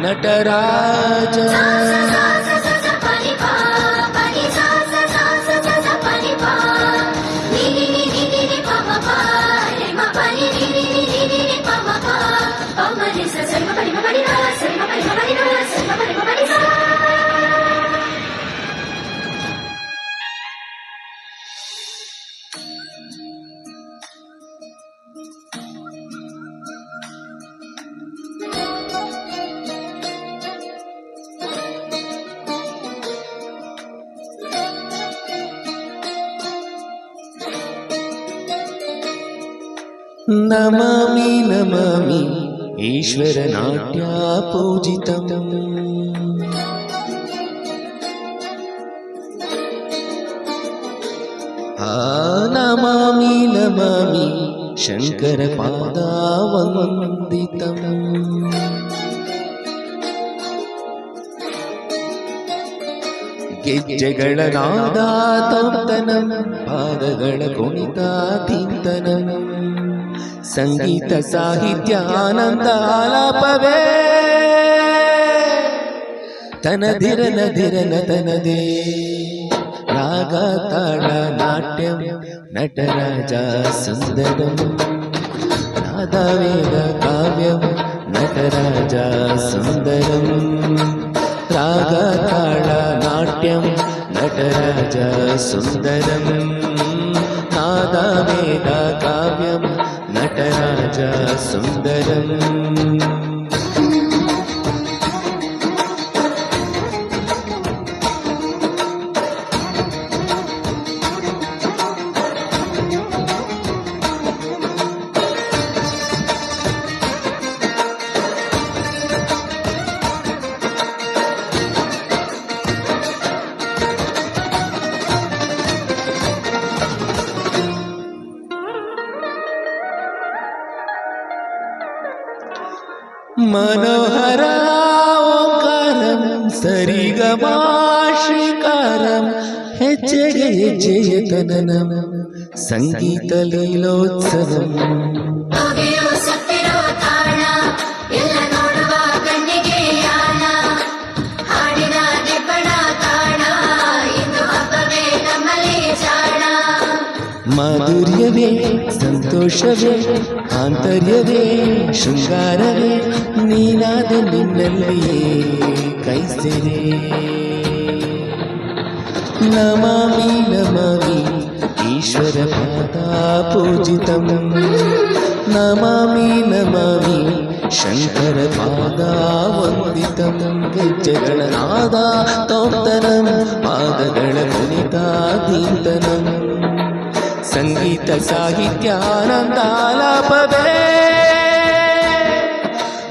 ನಟರಾಜ ನಮಾಮಿ ನಮಾಮಿ ಈಶ್ವರ ನಾಟ್ಯ ಪೂಜಿತಂ ನಮಾಮಿ ನಮಾಮಿ ಶಂಕರ ಪಾದಾವಂದಿತಂ ಗೆಜ್ಜೆಗಳ ನಾದಾತಂತನಂ ಪಾದಗಳ ಕುಣಿತಾತಿಂತನಂ ಸಂಗೀತ ಸಾಹಿತ್ಯಾನಂದಾಲಾಪವೇ ತನದಿರನದಿರನ ತನದೇ ರಾಗ ತಾಳ ನಾಟ್ಯಂ ನಟರಾಜ ಸುಂದರಂ ನಾದವೇದ ಕಾವ್ಯಂ ನಟರಾಜ ಸುಂದರಂ ರಾಗ ತಾಳ ನಾಟ್ಯಂ ನಟರಾಜ ಸುಂದರಂ ನಾದವೇದ ಕಾವ್ಯಂ ನಟರಾಜ ಸುಂದರಂ मनोहर ओंकारं सरिगमाश्रीकारं ಹೆಜ್ಜೆಗೆ ಹೆಜ್ಜೆಯ ತನನಂ ಸಂಗೀತ ಲೀಲೋತ್ಸವಂ ಮಾಧುರ್ಯವೇ ಸಂತೋಷವೇ ಆಂತರ್ಯವೇ ಶೃಂಗಾರವೇ ನೀನಾದ ನಿನ್ನಲ್ಲಿಯೇ ಕೈಸೆರೆ ನಮಾಮಿ ನಮಾಮಿ ಈಶ್ವರ ಪಾದ ಪೂಜಿತಂ ನಮಾಮಿ ನಮಾಮಿ ಶಂಕರ ಪಾದ ವಂದಿತಂ ಗೆಜ್ಜೆಗಳ ನಾದ ತೋಂತನಂ ಪಾದಗಳ ಕುಣಿತಾದೀಂತನಂ ಸಂಗೀತ ಸಾಹಿತ್ಯಾನಂದಾಲಾಪವೇ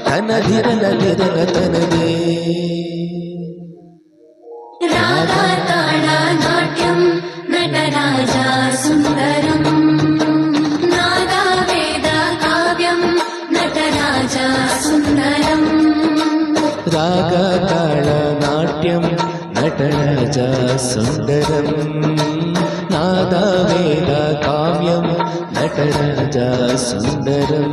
ತನದಿರನದಿರನ ತನದೇ ರಾಗ ತಾಳ ನಾಟ್ಯಂ ನಟರಾಜ ಸುಂದರಂ ನಾದ ವೇದ ಕಾವ್ಯಂ ನಟರಾಜ ಸುಂದರಂ ರಾಗ ತಾಳ ನಾಟ್ಯಂ ನಟರಾಜ ಸುಂದರಂ ನಾದ ವೇದ ಕಾವ್ಯಂ ನಟರಾಜ ಸುಂದರಂ